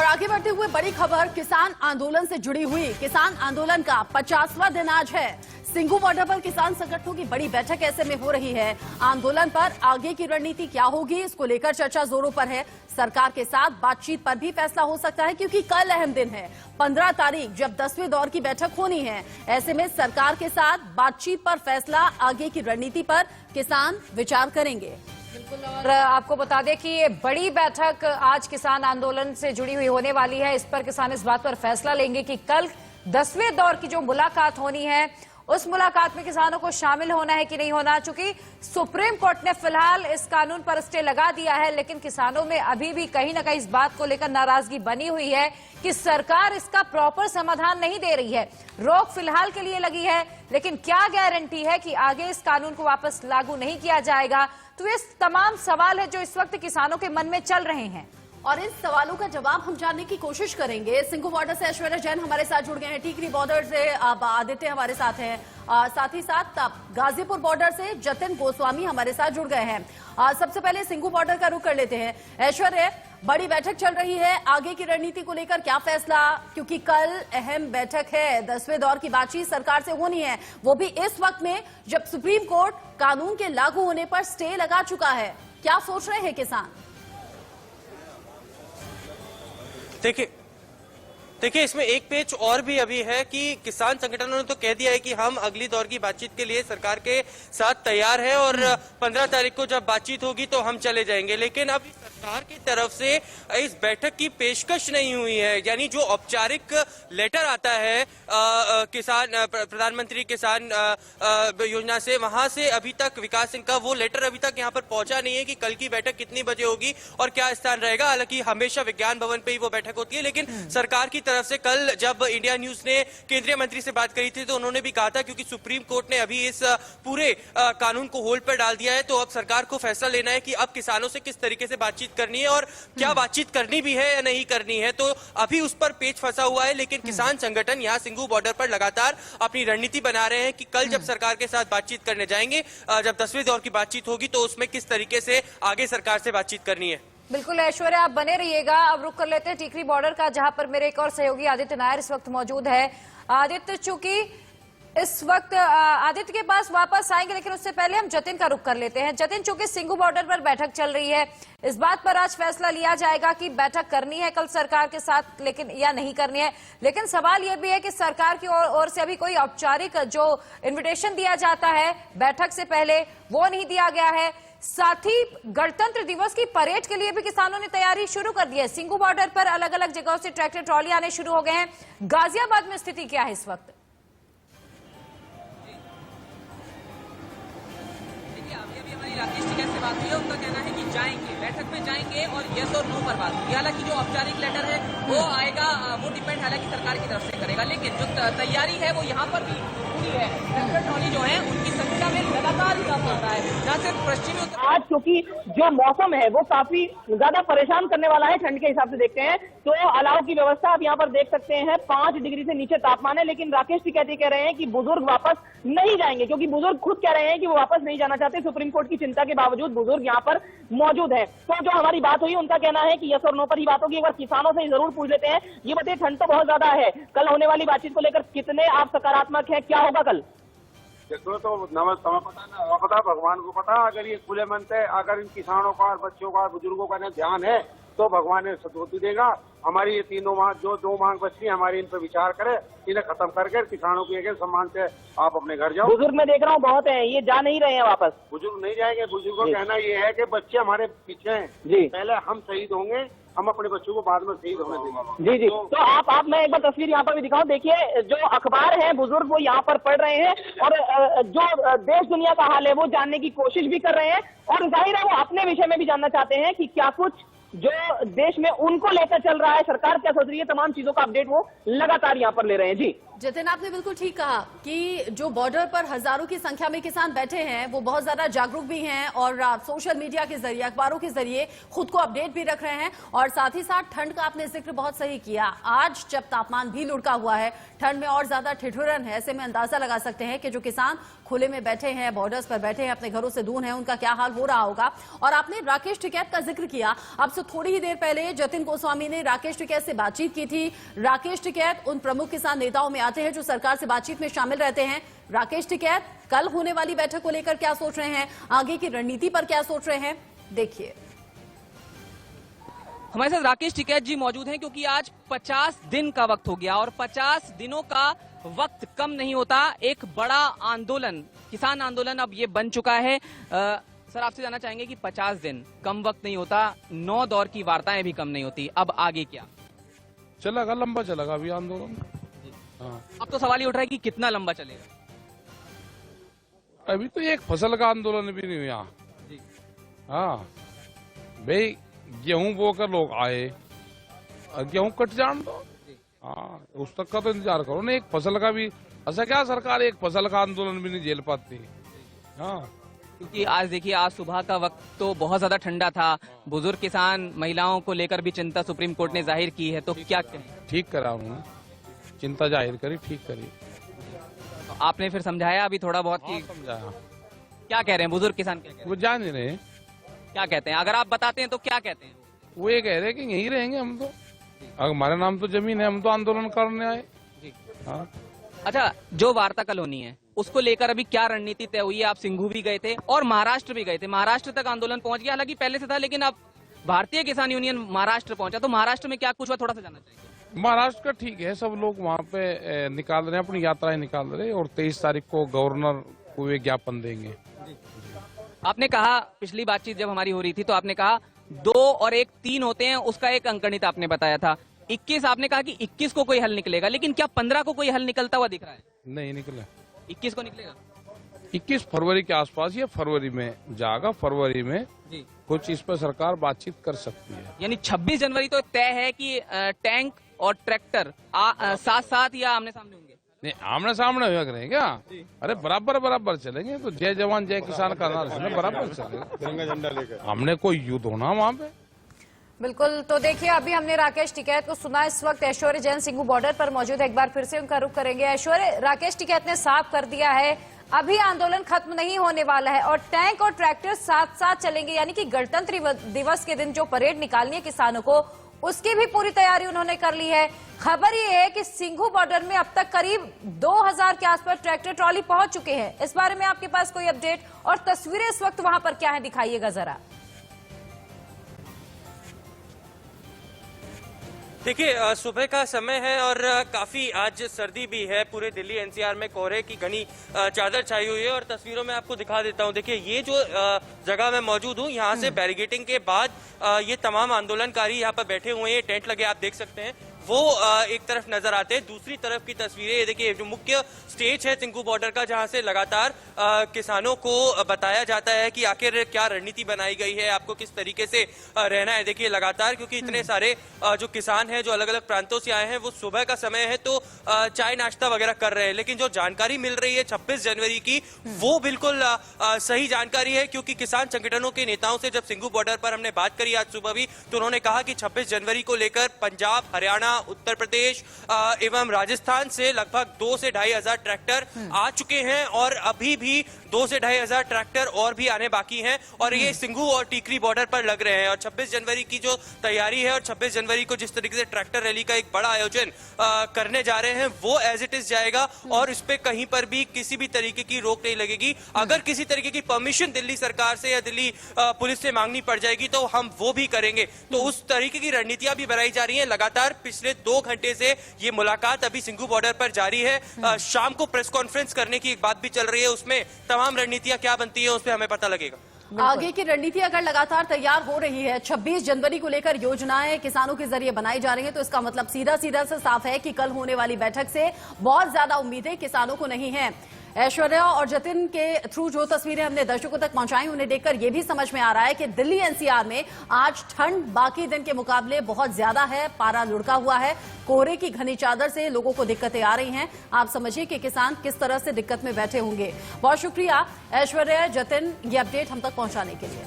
आगे बढ़ते हुए बड़ी खबर किसान आंदोलन से जुड़ी हुई। किसान आंदोलन का 50वां दिन आज है। सिंघू बॉर्डर पर किसान संगठनों की बड़ी बैठक ऐसे में हो रही है। आंदोलन पर आगे की रणनीति क्या होगी, इसको लेकर चर्चा जोरों पर है। सरकार के साथ बातचीत पर भी फैसला हो सकता है, क्योंकि कल अहम दिन है 15 तारीख, जब 10वें दौर की बैठक होनी है। ऐसे में सरकार के साथ बातचीत पर फैसला, आगे की रणनीति पर किसान विचार करेंगे। बिल्कुल, और आपको बता दें कि ये बड़ी बैठक आज किसान आंदोलन से जुड़ी हुई होने वाली है। इस पर किसान इस बात पर फैसला लेंगे कि कल 10वें दौर की जो मुलाकात होनी है, उस मुलाकात में किसानों को शामिल होना है कि नहीं होना। चूंकि सुप्रीम कोर्ट ने फिलहाल इस कानून पर स्टे लगा दिया है, लेकिन किसानों में अभी भी कहीं ना कहीं इस बात को लेकर नाराजगी बनी हुई है कि सरकार इसका प्रॉपर समाधान नहीं दे रही है। रोक फिलहाल के लिए लगी है, लेकिन क्या गारंटी है कि आगे इस कानून को वापस लागू नहीं किया जाएगा। तो ये तमाम सवाल है जो इस वक्त किसानों के मन में चल रहे हैं, और इन सवालों का जवाब हम जानने की कोशिश करेंगे। सिंघू बॉर्डर से ऐश्वर्या जैन हमारे साथ जुड़ गए हैं, टीकरी बॉर्डर से अब आदित्य हमारे साथ हैं, साथ ही साथ गाजीपुर बॉर्डर से जतिन गोस्वामी हमारे साथ जुड़ गए हैं। सबसे पहले सिंघू बॉर्डर का रुख कर लेते हैं। ऐश्वर्या, बड़ी बैठक चल रही है, आगे की रणनीति को लेकर क्या फैसला, क्योंकि कल अहम बैठक है, 10वें दौर की बातचीत सरकार से होनी है, वो भी इस वक्त में जब सुप्रीम कोर्ट कानून के लागू होने पर स्टे लगा चुका है। क्या सोच रहे हैं किसान? देखिए इसमें एक पेच और भी अभी है कि किसान संगठनों ने तो कह दिया है कि हम अगली दौर की बातचीत के लिए सरकार के साथ तैयार हैं और 15 तारीख को जब बातचीत होगी तो हम चले जाएंगे। लेकिन अब सरकार की तरफ से इस बैठक की पेशकश नहीं हुई है, यानी जो औपचारिक लेटर आता है किसान प्रधानमंत्री किसान योजना से, वहां से अभी तक विकास सिंह का वो लेटर अभी तक यहाँ पर पहुंचा नहीं है कि कल की बैठक कितनी बजे होगी और क्या स्थान रहेगा। हालांकि हमेशा विज्ञान भवन पे ही वो बैठक होती है, लेकिन सरकार की तरफ से कल जब इंडिया न्यूज ने केंद्रीय मंत्री से बात करी थी तो उन्होंने भी कहा था, क्योंकि सुप्रीम कोर्ट ने अभी इस पूरे कानून को होल्ड पर डाल दिया है, तो अब सरकार को फैसला लेना है कि अब किसानों से किस तरीके से बातचीत करनी है और क्या बातचीत करनी भी है या नहीं करनी है। तो अभी उस पर पेच फंसा हुआ है, लेकिन किसान संगठन यहाँ सिंघू बॉर्डर पर लगातार अपनी रणनीति बना रहे हैं कि कल जब सरकार के साथ बातचीत करने जाएंगे, जब 10वें दौर की बातचीत होगी, तो उसमें किस तरीके से आगे सरकार से बातचीत करनी है। बिल्कुल ऐश्वर्या, आप बने रहिएगा। अब रुक कर लेते हैं टीकरी बॉर्डर का, जहां पर मेरे एक और सहयोगी आदित्य नायर इस वक्त मौजूद है। आदित्य, चूंकि इस वक्त आदित्य के पास वापस आएंगे, लेकिन उससे पहले हम जतिन का रुख कर लेते हैं। जतिन, चूंकि सिंघू बॉर्डर पर बैठक चल रही है, इस बात पर आज फैसला लिया जाएगा कि बैठक करनी है कल सरकार के साथ लेकिन या नहीं करनी है। लेकिन सवाल यह भी है कि सरकार की ओर से अभी कोई औपचारिक जो इन्विटेशन दिया जाता है बैठक से पहले, वो नहीं दिया गया है। साथ ही गणतंत्र दिवस की परेड के लिए भी किसानों ने तैयारी शुरू कर दी है। सिंघू बॉर्डर पर अलग अलग जगहों से ट्रैक्टर ट्रॉली आने शुरू हो गए हैं। गाजियाबाद में स्थिति क्या है इस वक्त? राकेश टिकैत से बात हुई है, उनका कहना है कि जाएंगे, बैठक में जाएंगे और यस और नो पर बात हुई। हालांकि जो औपचारिक लेटर है वो आएगा, वो डिपेंड हालांकि सरकार की तरफ से करेगा, लेकिन जो तैयारी है वो यहाँ पर भी पूरी है। ट्रैक्टर ट्रॉली जो है उनकी संख्या में लगातार इजाफा हो रहा है। जहाँ से पश्चिमी आज क्योंकि जो मौसम है वो काफी ज्यादा परेशान करने वाला है, ठंड के हिसाब से देखते हैं तो अलाव की व्यवस्था आप यहाँ पर देख सकते हैं, 5 डिग्री से नीचे तापमान है। लेकिन राकेश टिकैत कह रहे हैं कि बुजुर्ग वापस नहीं जाएंगे, क्योंकि बुजुर्ग खुद कह रहे हैं कि वो वापस नहीं जाना चाहते। सुप्रीम कोर्ट की चिंता के बावजूद बुजुर्ग यहाँ पर मौजूद है। तो जो हमारी बात हुई, उनका कहना है कि यस और नो पर ही बात होगी। एक बार किसानों से जरूर पूछ लेते हैं, ये बताइए, ठंड तो बहुत ज्यादा है, कल होने वाली बातचीत को लेकर कितने आप सकारात्मक है, क्या होगा कल? देखो तो पता भगवान को पता, अगर ये खुले मन से अगर इन किसानों का और बच्चों का बुजुर्गों का ध्यान है तो भगवान ने सतोती देगा। हमारी ये तीनों मांग, जो 2 मांग बची है हमारी, इन पर विचार करें, इन्हें खत्म करके किसानों की एक सम्मान से आप अपने घर जाओ। बुजुर्ग मैं देख रहा हूँ बहुत है, ये जा नहीं रहे हैं वापस। बुजुर्ग नहीं जाएंगे, बुजुर्गों का कहना ये है कि बच्चे हमारे पीछे हैं जी, पहले हम शहीद होंगे, हम अपने बच्चों को बाद में शहीद होने देंगे। जी जी, तो आप मैं एक बार तस्वीर यहाँ पर भी दिखाऊं। देखिए, जो अखबार है बुजुर्ग वो यहाँ पर पढ़ रहे हैं और जो देश दुनिया का हाल है वो जानने की कोशिश भी कर रहे हैं, और जाहिर है वो अपने विषय में भी जानना चाहते हैं कि क्या कुछ जो देश में उनको लेकर चल रहा है, सरकार क्या सोच रही है, तमाम चीजों का अपडेट वो लगातार यहाँ पर ले रहे हैं। जी जितिन, आपने बिल्कुल ठीक कहा कि जो बॉर्डर पर हजारों की संख्या में किसान बैठे हैं वो बहुत ज्यादा जागरूक भी हैं और सोशल मीडिया के जरिए, अखबारों के जरिए खुद को अपडेट भी रख रहे हैं। और साथ ही साथ ठंड का आपने जिक्र बहुत सही किया। आज जब तापमान भी लुढ़का हुआ है, ठंड में और ज्यादा ठिठुरन है, ऐसे में अंदाजा लगा सकते हैं कि जो किसान खुले में बैठे हैं, बॉर्डर्स पर बैठे हैं, अपने घरों से दूर हैं, उनका क्या हाल हो रहा होगा। और आपने राकेश टिकैत का जिक्र किया। अब से थोड़ी ही देर पहले जतिन गोस्वामी ने राकेश टिकैत से बातचीत की थी। राकेश टिकैत उन प्रमुख किसान नेताओं में आते हैं जो सरकार से बातचीत में शामिल रहते हैं। राकेश टिकैत कल होने वाली बैठक को लेकर क्या सोच रहे हैं, आगे की रणनीति पर क्या सोच रहे हैं, देखिए। हमारे साथ राकेश टिकैत जी मौजूद हैं, क्योंकि आज 50 दिन का वक्त हो गया और 50 दिनों का वक्त कम नहीं होता। एक बड़ा आंदोलन, किसान आंदोलन अब ये बन चुका है। सर, आपसे जानना चाहेंगे कि 50 दिन कम वक्त नहीं होता, 9 दौर की वार्ताएं भी कम नहीं होती, अब आगे क्या चलेगा? लंबा चलेगा अभी आंदोलन। हाँ, अब तो सवाल ये उठ रहा है कि कितना लंबा चलेगा। अभी तो एक फसल का आंदोलन भी नहीं हुआ। हाँ भाई, गेहूं बोकर लोग आए और गेहूं कट जान दो। हाँ, उस तक का तो इंतजार करो ना। एक फसल का भी ऐसा क्या सरकार एक फसल का आंदोलन भी नहीं झेल पाती। हाँ, क्योंकि आज देखिए, आज सुबह का वक्त तो बहुत ज्यादा ठंडा था। बुजुर्ग किसान, महिलाओं को लेकर भी चिंता सुप्रीम कोर्ट ने जाहिर की है, तो क्या करें? ठीक करा उन्होंने, चिंता जाहिर करी, ठीक करी। तो आपने फिर समझाया अभी थोड़ा बहुत कि समझाया? क्या कह रहे हैं बुजुर्ग किसान? क्या कह रहे वो जान ही रहे, क्या कहते हैं? अगर आप बताते हैं तो क्या कहते हैं? वो ये कह रहे कि यहीं रहेंगे हम तो, हमारे नाम तो जमीन है, हम तो आंदोलन करने आए। हाँ। अच्छा, जो वार्ता कल होनी है उसको लेकर अभी क्या रणनीति तय हुई है? आप सिंघू भी गए थे और महाराष्ट्र भी गए थे, महाराष्ट्र तक आंदोलन पहुंच गया, हालांकि पहले से था, लेकिन अब भारतीय किसान यूनियन महाराष्ट्र पहुंचा, तो महाराष्ट्र में क्या कुछ हुआ, थोड़ा सा जानना चाहिए। महाराष्ट्र का ठीक है, सब लोग वहाँ पे निकाल रहे हैं, अपनी यात्राएं निकाल रहे हैं और 23 तारीख को गवर्नर को वे ज्ञापन देंगे। आपने कहा, पिछली बातचीत जब हमारी हो रही थी तो आपने कहा 2 और 1 3 होते हैं, उसका एक अंकगणित आपने बताया था। 21 आपने कहा कि 21 को कोई हल निकलेगा, लेकिन क्या 15 को कोई हल निकलता हुआ दिख रहा है? नहीं निकला। 21 को निकलेगा? 21 फरवरी के आसपास या फरवरी में जाएगा। फरवरी में जी, कुछ इस पर सरकार बातचीत कर सकती है। यानी 26 जनवरी तो तय है कि टैंक और ट्रैक्टर साथ साथ या आमने सामने होंगे? नहीं, आमने सामने हुआ करेंगे क्या? अरे बराबर बराबर चलेंगे, तो जय जवान जय किसान का नारा बराबर चलेगा, तिरंगा झंडा लेकर। हमने कोई युद्ध होना वहाँ पे। बिल्कुल। तो देखिए, अभी हमने राकेश टिकैत को सुना। इस वक्त ऐश्वर्य जैन सिंघू बॉर्डर पर मौजूद है। एक बार फिर से उनका रुख करेंगे। ऐश्वर्य, राकेश टिकैत ने साफ कर दिया है अभी आंदोलन खत्म नहीं होने वाला है और टैंक और ट्रैक्टर साथ साथ चलेंगे, यानी कि गणतंत्र दिवस के दिन जो परेड निकालनी है किसानों को, उसकी भी पूरी तैयारी उन्होंने कर ली है। खबर ये है कि सिंघू बॉर्डर में अब तक करीब 2000 के आसपास ट्रैक्टर ट्रॉली पहुंच चुके हैं। इस बारे में आपके पास कोई अपडेट और तस्वीरें इस वक्त वहां पर क्या है, दिखाइएगा जरा। देखिए, सुबह का समय है और काफी आज सर्दी भी है। पूरे दिल्ली एनसीआर में कोहरे की घनी चादर छाई हुई है और तस्वीरों में आपको दिखा देता हूं। देखिए, ये जो जगह मैं मौजूद हूं, यहाँ से बैरिकेडिंग के बाद ये तमाम आंदोलनकारी यहाँ पर बैठे हुए हैं। टेंट लगे आप देख सकते हैं, वो एक तरफ नजर आते हैं। दूसरी तरफ की तस्वीरें ये देखिए, जो मुख्य स्टेज है सिंघू बॉर्डर का, जहां से लगातार किसानों को बताया जाता है कि आखिर क्या रणनीति बनाई गई है, आपको किस तरीके से रहना है। देखिए लगातार, क्योंकि इतने सारे जो किसान हैं जो अलग अलग प्रांतों से आए हैं, वो सुबह का समय है तो चाय नाश्ता वगैरह कर रहे हैं, लेकिन जो जानकारी मिल रही है 26 जनवरी की, वो बिल्कुल सही जानकारी है। क्योंकि किसान संगठनों के नेताओं से जब सिंघू बॉर्डर पर हमने बात करी आज सुबह भी, तो उन्होंने कहा कि 26 जनवरी को लेकर पंजाब, हरियाणा, उत्तर प्रदेश एवं राजस्थान से लगभग 2 से 2,500 ट्रैक्टर आ चुके हैं और अभी भी 2 से 2,500 ट्रैक्टर और भी आने बाकी हैं और ये सिंघू और टीकरी बॉर्डर पर लग रहे हैं। और 26 जनवरी की जो तैयारी है और 26 जनवरी को जिस तरीके से ट्रैक्टर रैली का एक बड़ा आयोजन करने जा रहे हैं, वो एज इट इज जाएगा और इस पे कहीं पर भी किसी भी तरीके की रोक नहीं लगेगी। अगर किसी तरीके की परमिशन दिल्ली सरकार से या दिल्ली पुलिस से मांगनी पड़ जाएगी तो हम वो भी करेंगे। तो उस तरीके की रणनीतियां भी बनाई जा रही हैं। लगातार पिछले 2 घंटे से ये मुलाकात अभी सिंघू बॉर्डर पर जारी है। शाम को प्रेस कॉन्फ्रेंस करने की एक बात भी चल रही है, उसमें तमाम रणनीतियां क्या बनती है उस पर हमें पता लगेगा। आगे की रणनीति अगर लगातार तैयार हो रही है, 26 जनवरी को लेकर योजनाएं किसानों के जरिए बनाई जा रही हैं, तो इसका मतलब सीधा सीधा से साफ है कि कल होने वाली बैठक से बहुत ज्यादा उम्मीदें किसानों को नहीं है। ऐश्वर्या और जतिन के थ्रू जो तस्वीरें हमने दर्शकों तक पहुंचाई उन्हें देखकर यह भी समझ में आ रहा है कि दिल्ली एनसीआर में आज ठंड बाकी दिन के मुकाबले बहुत ज्यादा है। पारा लुढ़का हुआ है, कोहरे की घनी चादर से लोगों को दिक्कतें आ रही हैं। आप समझिए कि किसान किस तरह से दिक्कत में बैठे होंगे। बहुत शुक्रिया ऐश्वर्या, जतिन, ये अपडेट हम तक पहुंचाने के लिए।